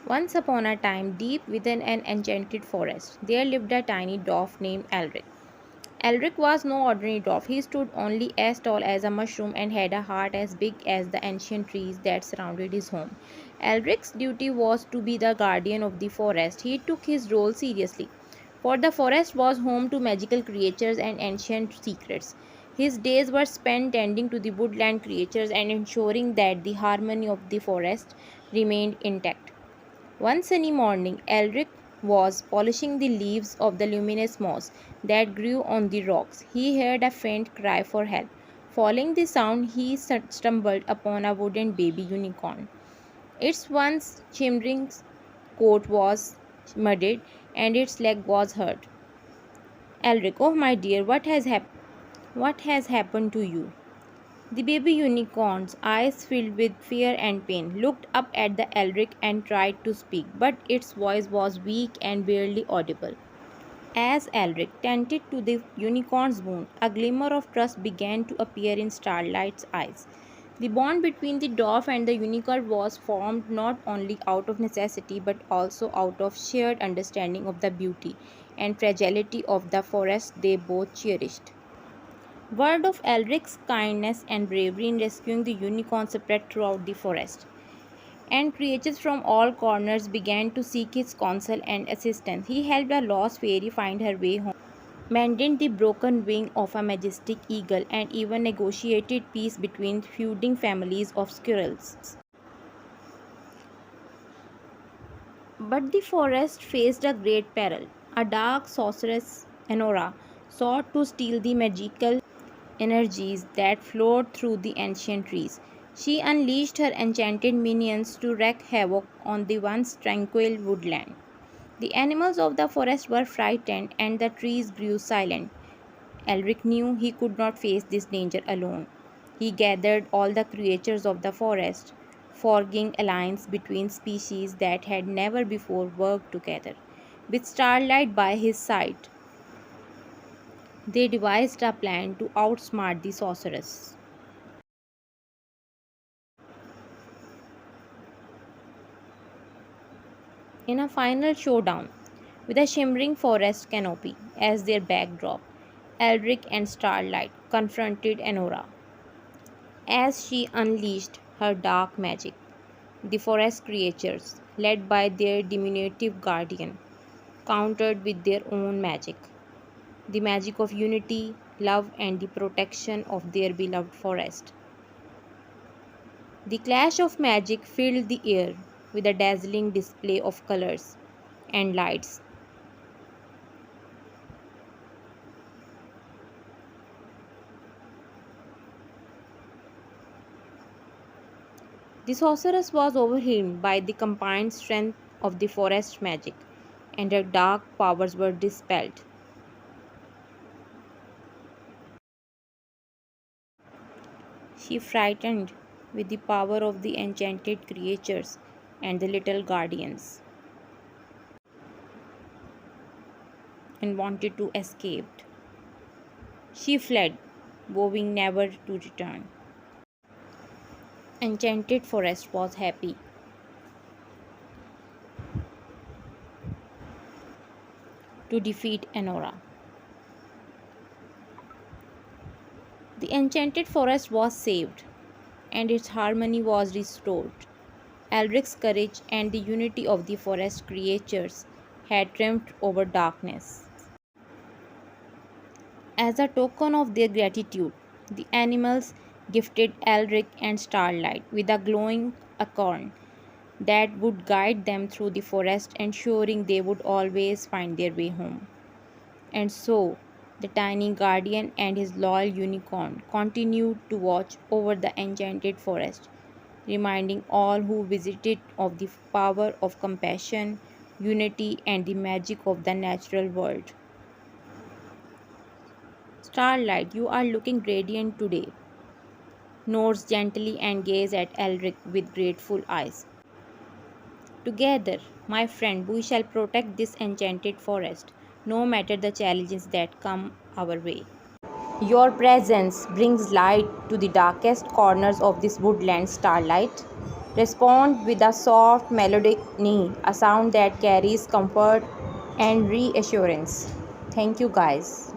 Once upon a time, deep within an enchanted forest, there lived a tiny dwarf named Elric. Elric was no ordinary dwarf. He stood only as tall as a mushroom and had a heart as big as the ancient trees that surrounded his home. Elric's duty was to be the guardian of the forest. He took his role seriously, for the forest was home to magical creatures and ancient secrets. His days were spent tending to the woodland creatures and ensuring that the harmony of the forest remained intact. One sunny morning, Elric was polishing the leaves of the luminous moss that grew on the rocks. He heard a faint cry for help. Following the sound, he stumbled upon a wooden baby unicorn. Its once shimmering coat was muddied and its leg was hurt. Elric, oh my dear, what has happened to you? The baby unicorn's eyes filled with fear and pain, looked up at the Elric and tried to speak, but its voice was weak and barely audible. As Elric tended to the unicorn's wound, a glimmer of trust began to appear in Starlight's eyes. The bond between the dwarf and the unicorn was formed not only out of necessity but also out of shared understanding of the beauty and fragility of the forest they both cherished. Word of Elric's kindness and bravery in rescuing the unicorn spread throughout the forest, and creatures from all corners began to seek his counsel and assistance. He helped a lost fairy find her way home, mended the broken wing of a majestic eagle, and even negotiated peace between feuding families of squirrels. But the forest faced a great peril. A dark sorceress, Enora, sought to steal the magical energies that flowed through the ancient trees. She unleashed her enchanted minions to wreak havoc on the once tranquil woodland. The animals of the forest were frightened and the trees grew silent. Elric knew he could not face this danger alone. He gathered all the creatures of the forest, forging alliance between species that had never before worked together. With Starlight by his side, they devised a plan to outsmart the sorceress. In a final showdown, with a shimmering forest canopy as their backdrop, Elric and Starlight confronted Enora. As she unleashed her dark magic, the forest creatures, led by their diminutive guardian, countered with their own magic, the magic of unity, love, and the protection of their beloved forest. The clash of magic filled the air with a dazzling display of colors and lights. The sorceress was overwhelmed by the combined strength of the forest magic, and her dark powers were dispelled. She frightened with the power of the enchanted creatures and the little guardians, and wanted to escape. She fled, vowing never to return. Enchanted Forest was happy to defeat Enora. The enchanted forest was saved, and its harmony was restored. Elric's courage and the unity of the forest creatures had triumphed over darkness. As a token of their gratitude, the animals gifted Elric and Starlight with a glowing acorn that would guide them through the forest, ensuring they would always find their way home. And so, the tiny guardian and his loyal unicorn continued to watch over the enchanted forest, reminding all who visited of the power of compassion, unity, and the magic of the natural world. Starlight, you are looking radiant today. Nods gently and gaze at Elric with grateful eyes. Together, my friend, we shall protect this enchanted forest, no matter the challenges that come our way. Your presence brings light to the darkest corners of this woodland, Starlight. Respond with a soft melodic nee, a sound that carries comfort and reassurance. Thank you guys.